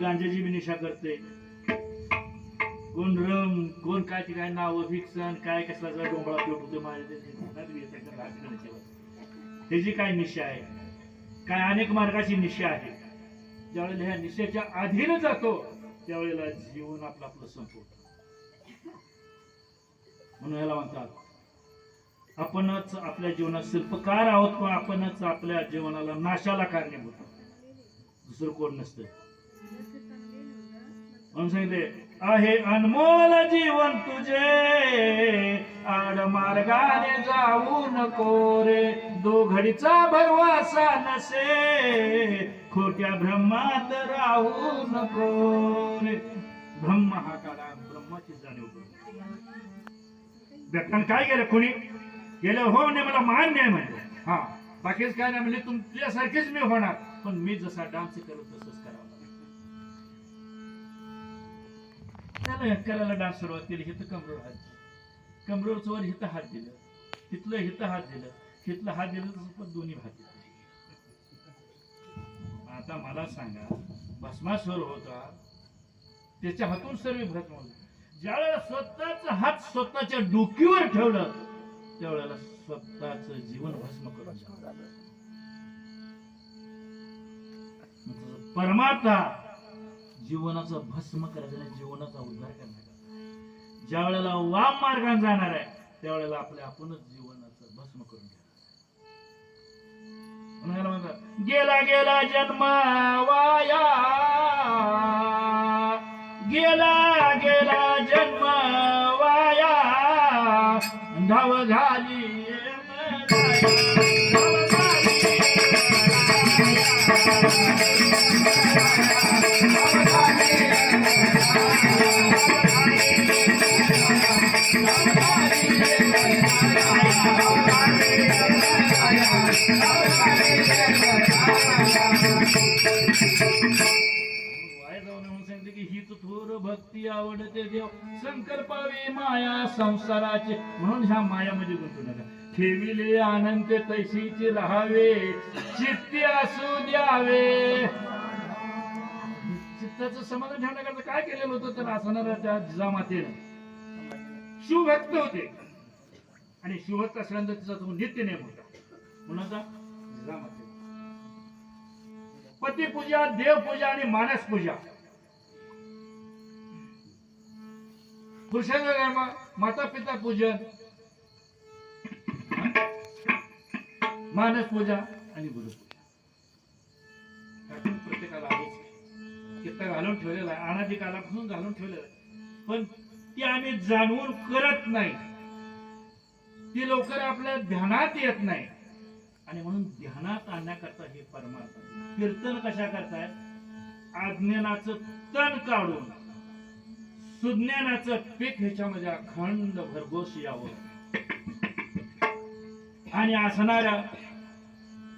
गांजाची बी निशा करते, कोण रम, कोण काय ते काय नाव फिक्सन काय कसला डोंबळा पेटवतो माझ्या त्याची काय निशा आहे, काय अनेक मार्गाची निशा आहे. ज्यावेळेला ह्या निशेच्या अधीन जातो त्यावेळेला जीवन आपलं आपलं संपवतो. म्हणून याला म्हणतात आपणच आपल्या जीवनात शिल्पकार आहोत, पण आपणच आपल्या जीवनाला नाशाला कारणीभूत आहोत, दुसरं कोण नसतं. म्हणून सांगितले आहे अनमोल जीवन तुझे, आड मार्गाने जाऊ नको रे, दो घडीचा भरवासा नसे, खोट्या भ्रमात राहू नको रे. ब्रह्म हा काळा ब्रह्माची जाणीव करून व्यक्तान काय केलं, कोणी गेलं हो नाही मला मान्य आहे म्हणजे, हा बाकीच काय नाही म्हणजे तुमच्यासारखीच मी होणार, पण मी जसा डान्स करत तसंच करावं. त्याला करायला डान्स सुरुवात केली. हिथं कमरोड हात, कमरोडचं वर हिथं हात दिलं, तिथलं हिथं हात दिलं, हिथलं हात दिलं तसं पण दोन्ही हात दिले. आता मला सांगा, भस्मासुर होता त्याच्या हातून सर्व भस्म होते. ज्यावेळेला स्वतःचा हात स्वतःच्या डोकीवर ठेवलं त्यावेळेला स्वतःच जीवन भस्म करून झालं. परमात्मा जीवनाचा भस्म करायचा नाही, जीवनाचा उद्धार करणार. ज्या वेळेला वाम मार्गाने जाणार आहे त्यावेळेला आपल्या आपणच जीवनाचं भस्म करून घ्या. म्हणतात गेला गेला जन्म वाया, गेला गेला जन्म वाया, धाव झाली भक्ती आवडते देव संकल्पावे माया संसाराचे. म्हणून ह्या मायामध्ये गुंतू नका. ठेविले आनंद तैसीचे राहावे, चित्ती असू द्यावे. चित्ताचं समाधान ठेवण्याकरता काय केलेलं होतं तर असणाऱ्या जिजामातेनं. शिवभक्त होते आणि शिवभक्त असल्यानंतर तिचा तो नित्य नेम होता. कुणाचा? जिजामाते. पतिपूजा, देवपूजा आणि मानस पूजा. पुरुषाचा धर्म माता पिता पूजन, मानस पूजा आणि गुरुपूजा. प्रत्येकाला कित्ता घालून ठेवलेला आहे, अनादी कालापासून घालून ठेवलेला आहे, पण ती आम्ही जाणून करत नाही. ती लवकर आपल्या ध्यानात येत नाही आणि म्हणून ध्यानात आणण्याकरता हे परमात्मा कीर्तन कशा करतायत? अज्ञानाचं तण काढून सुज्ञानाचं पीक ह्याच्यामध्ये अखंड भरघोस यावं आणि असणाऱ्या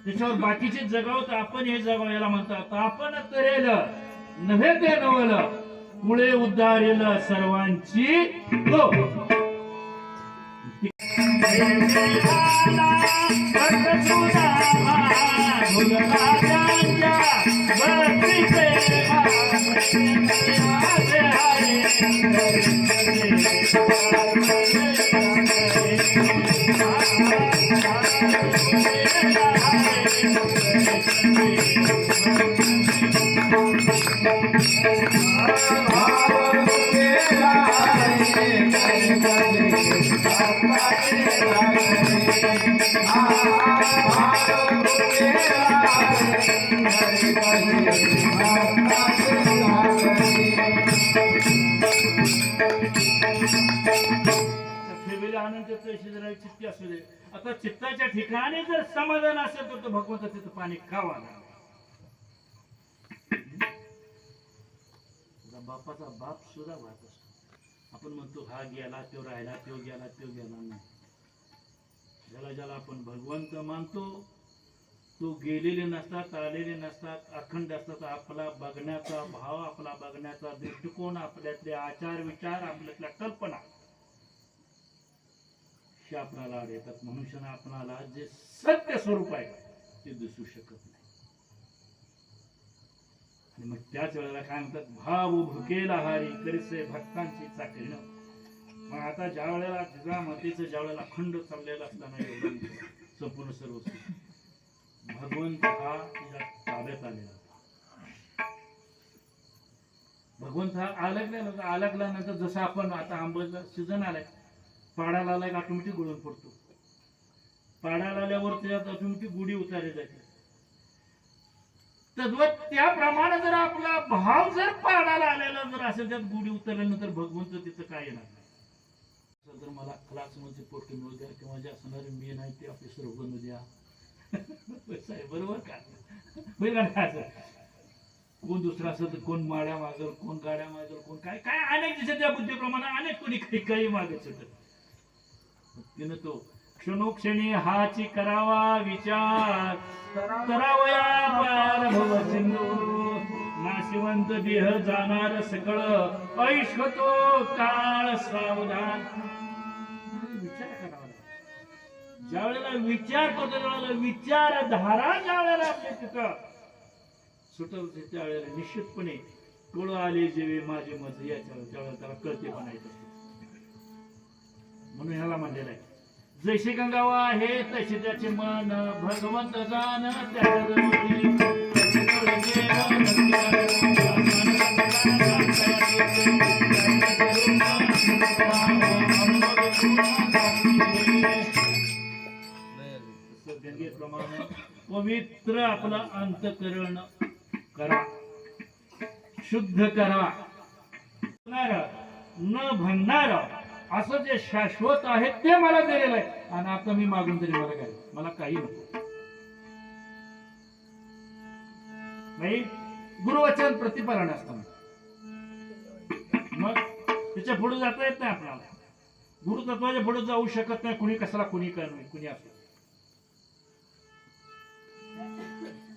त्याच्यावर बाकीचे जगावत आपण हे जगाव. याला म्हणतात आपण करेल नव्हे ते नवल, पुढे उद्धारेल सर्वांची तो. चित्ती असू दे. आता चित्ताच्या ठिकाणी जर समाधान असेल तर तो भगवंत तिथं पाणी खावा. बापाचा बाप सुद्धा वाहत असतो. आपण म्हणतो हा गेला तो राहिला, तो गेला तो गेला नाही. ज्याला ज्याला आपण भगवंत मानतो तो गेलेले नसतात, आलेले नसतात, अखंड असतात. आपला बघण्याचा भाव, आपला बघण्याचा दृष्टिकोन, आपल्यातले आचार विचार, आपल्यातल्या कल्पना हे आपणाला आड येतात. मनुष्यानं आपणाला जे सत्य स्वरूप आहे ते दिसू शकत नाही. आणि मग त्याच वेळेला काय म्हणतात, भाव भुकेला हारी करीसे भक्तांची चाकरी. मग आता ज्या वेळेला जिजामातेचं ज्या वेळेला अखंड चाललेलं असताना एवढं संपूर्ण सर्व भगवंत हा तिच्या ताब्यात आलेला होता. भगवंत हा आलगल्यानंतर जसं आपण आता आंब्याचा सीझन आलाय, पाडाला आलाय ऑटोमॅटिक गळून पडतो. पाडाला आल्यावर त्याच्यात ऑटोमॅटिक गुढी उतारली जाते. तद्वत त्याप्रमाणे जर आपला भाव जर पाडाला आलेला जर असेल, त्यात गुढी उतरल्यानंतर भगवंत तिथं काय येणार नाही. तर मला क्लासमध्ये पोस्ट मिळू द्या किंवा जे असणारे मेन आहे ते ऑफिसर बनवू द्या. बरोबर का? कोण दुसरा असेल तर कोण माड्या मागल, कोण गाड्या मागल, कोण काय काय अनेक दिसत त्या बुद्धीप्रमाणे अनेक कोणी काही काही मागत होत. तिनं तो क्षणोक्षणी हाची करावा विचार, करावया पार भव सिंधू, नाशिवंत देह जाणार सकळ, ऐशतो काळ सावधान. विचार करावा, ज्या वेळेला विचार करतो त्यावेळेला विचारधारा ज्या वेळेला आपल्या तिथं सुटवते त्यावेळेला निश्चितपणे टोळ आले जेवे माझे मत याच्या त्यावेळेला त्याला कळते पण येत असते. म्हणून ह्याला म्हणलेलं आहे, जैसे गंगावा आहे तसे त्याचे मन, भगवंत जाण गंगेप्रमाणे पवित्र आपला अंतःकरण करा, शुद्ध करा, न भंगणार असं जे शाश्वत आहे ते मला दिलेलं आहे. आणि आता मी मागून तरी मला काय, मला काही नको. नाही गुरुवचन प्रतिपालन असताना मग त्याच्या पुढे जाता येत नाही आपल्याला. गुरुतत्वाच्या पुढे जाऊ शकत नाही कुणी, कशाला कुणी करणे कुणी असो.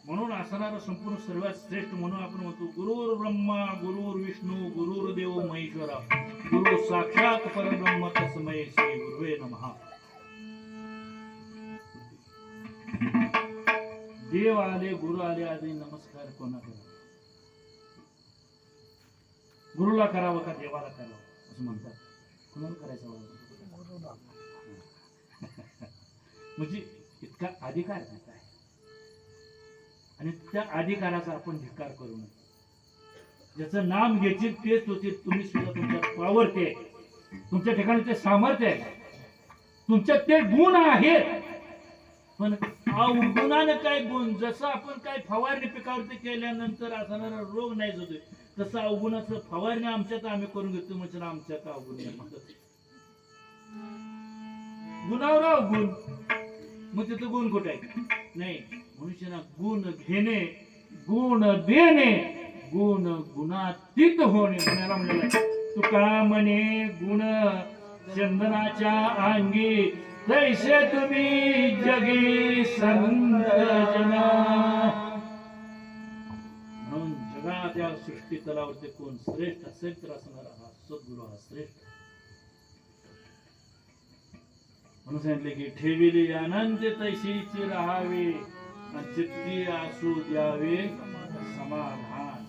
म्हणून असणारा संपूर्ण सर्वात श्रेष्ठ म्हणून आपण म्हणतो, गुरुर ब्रह्मा गुरुर विष्णू गुरुर्देव महेश्वरा, गुरु साक्षात परब्रह्म तस्मै श्री गुरुवे नमः. देव आले गुरु आले आधी नमस्कार कोणा करा? गुरुला करावं का देवाला करावं असं म्हणतात. कोणाला करायचं? म्हणजे इतका अधिकार देत आहे आणि त्या अधिकाराचा आपण धिक्कार करू नये. ज्याचं नाम घ्यायचे तेच होते. तुम्ही सुद्धा तुमच्या पावर ते, तुमच्या ठिकाणी ते सामर्थ्य आहे, तुमच्यात ते गुण आहेत. पण अवगुणाने काय गुण, जसं आपण काय फवारणी पिकावरती केल्यानंतर असणारा रोग नाही होतोय, तसं अवगुणाचं फवारणी आमच्यात आम्ही करून घेतो म्हणजे आमच्यात अवगुण नाही. गुणावर अवगुण, मग तिथं गुण कुठे आहे? नाही. मनुष्याला गुण घेणे, गुण देणे, गुण गुणातीत होणे म्हणायला म्हणलेलं. तुका म्हणे गुण चंदनाच्या अंगी, तैसे तुम्ही जगी संत जना. म्हणून जगात या सृष्टी तलावरती कोण श्रेष्ठ असेल तर असणारा हा सद्गुरू हा श्रेष्ठ. म्हणून सांगितले की ठेविली आनंद तैशीची राहावे, चित्ती असू द्यावे समाधान.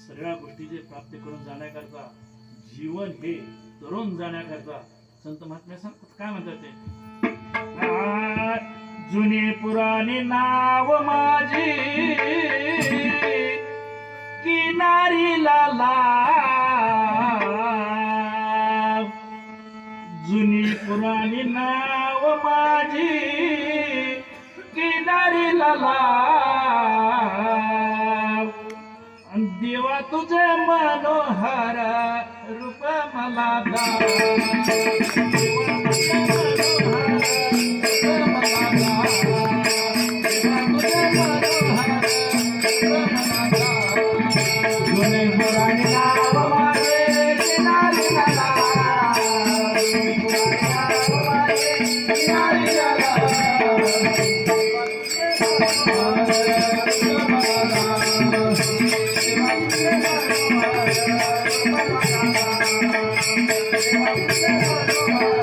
सगळ्या गोष्टीचे प्राप्ती करून जाण्याकरता, जीवन हे तरुण जाण्याकरता संत महात्मे सांगतात. काय म्हणतात ते? जुनी पुराणी नाव माझी किनारीला लाव, जुनी पुराणी नाव माझी किनारीला लाव. देवा तुझे मनोहर रूप मला दाव, Thank you.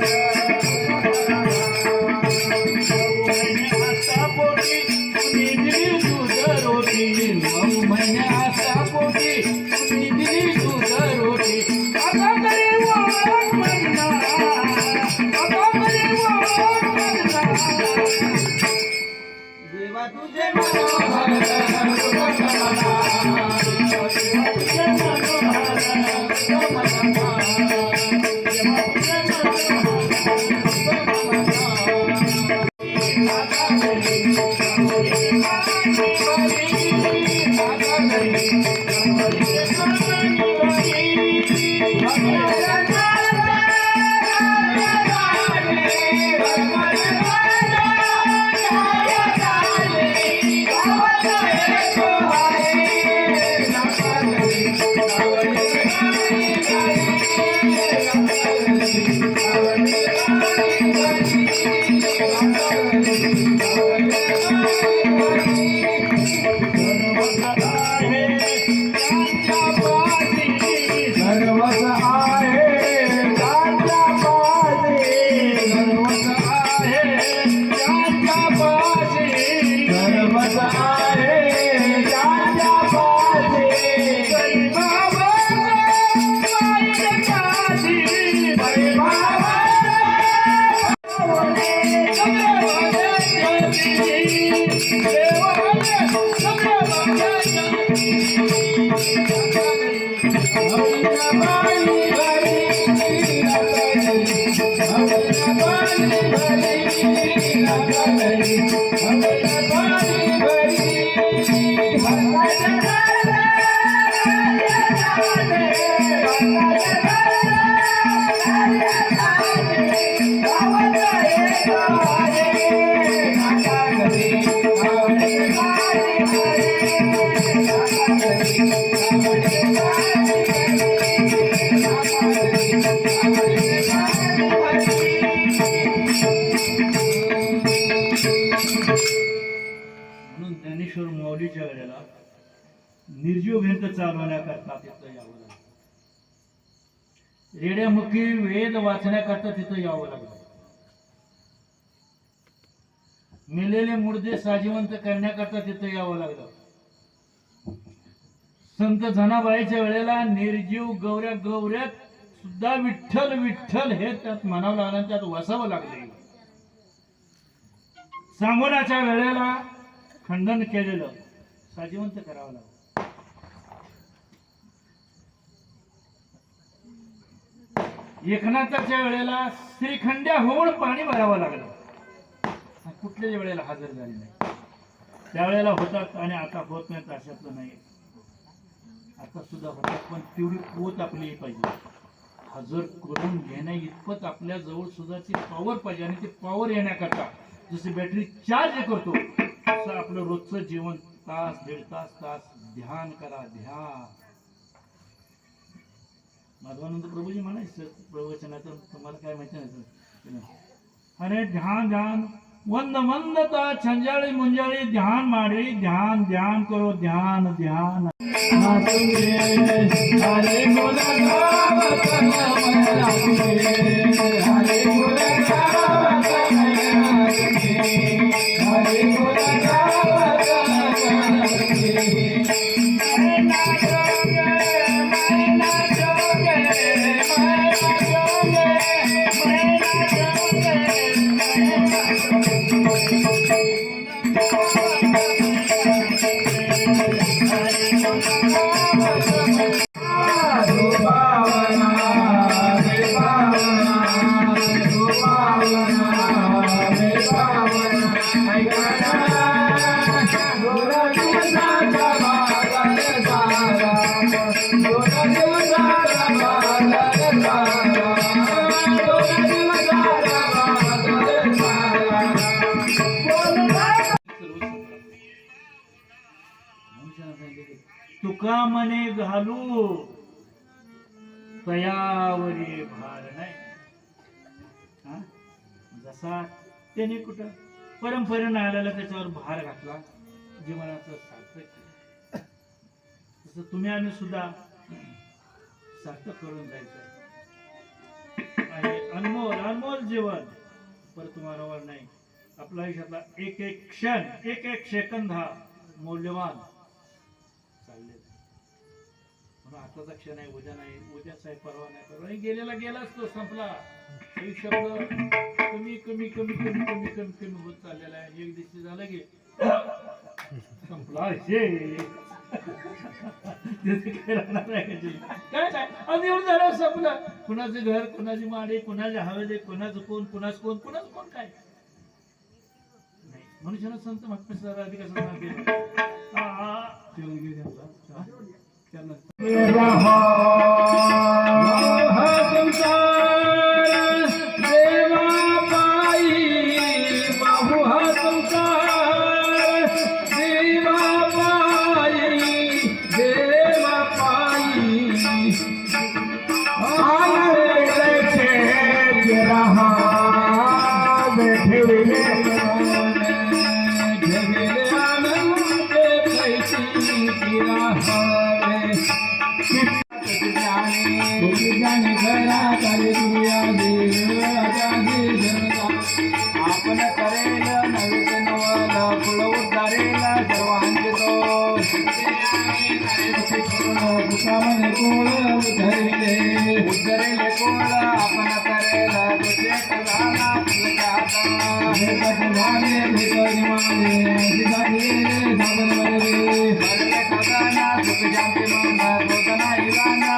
निर्जीव भिंत चालवण्याकरता तिथं यावं लागलं. रेड्यामुखी वेद वाचण्याकरता तिथं यावं लागलं. मेलेले मुर्दे साजिवंत करण्याकरता तिथं यावं लागलं. संत जनाबाईच्या वेळेला निर्जीव गौऱ्यात सुद्धा विठ्ठल विठ्ठल हे त्यात म्हणावं लागलं, त्यात वसावं लागले. सांगोनाच्या वेळेला खंडन केलेलं साजिवंत करावं लागलं. एकनाथाच्या वेळेला श्रीखंड्या होऊन पाणी भरावं लागलं. कुठल्याही वेळेला हजर झाली नाही. त्यावेळेला होतात आणि आता होत नाहीत अशातलं नाही. आता सुद्धा होतात, पण तेवढी पोत आपली पाहिजे. हजर करून घेण्या इतपत आपल्या जवळ सुद्धा ती पॉवर पाहिजे. आणि ती पॉवर येण्याकरता जशी बॅटरी चार्ज करतो तसं आपलं रोजचं जीवन तास दीड तास ध्यान करा. ध्यान माधवानंद प्रभूजी म्हणायचं प्रवचनातून, तुम्हाला काय माहिती नाही. अरे ध्यान ध्यान वंद मंदता छंजाळी मुंजाळी ध्यान माडी ध्यान ध्यान करो ध्यान ध्यान. हरे तुका मने घालू तयावरी भार नाही. जसा त्याने कुठं परंपरेनं आलेला त्याच्यावर भार घातला, जीवनाचं सार्थक. तसं तुम्ही आम्ही सुद्धा सार्थक करून जायचं आहे. अनमोल अनमोल जीवन परत तुम्हाला नाही. आपल्या आयुष्यातला एक एक क्षण एक एक सेकंद हा मौल्यवान चालले. म्हणून आताचा क्षण आहे, उद्या नाही, उद्याचा आहे, परवा नाही, परवा गेलेला गेलाच तो संपला. आयुष्य कमी कमी कमी कमी कमी कमी कमी होत चाललेला आहे. एक दिवशी झालं की संपला. काय काय आणि एवढं झालं संपलं. कुणाचं घर, कुणाची माडी, कुणाच्या हवेली, कुणाचं कोण, कुणाच कोण, कुणाच कोण काय नाही. मनुष्यानं संत महात्मा अधिक आपण करेल नवीन नवल फुल उद्धारेल सर्वांचे तो दुकाने कोळ उद्धरेले उद्धरेले कोळ आपण करेल तुझे झाला तुझ्या हे झाले भेटली माने झाले साधन वरे भरले खजाना सुख शांती मन रोजना इलाना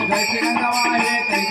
जय श्री गंगावा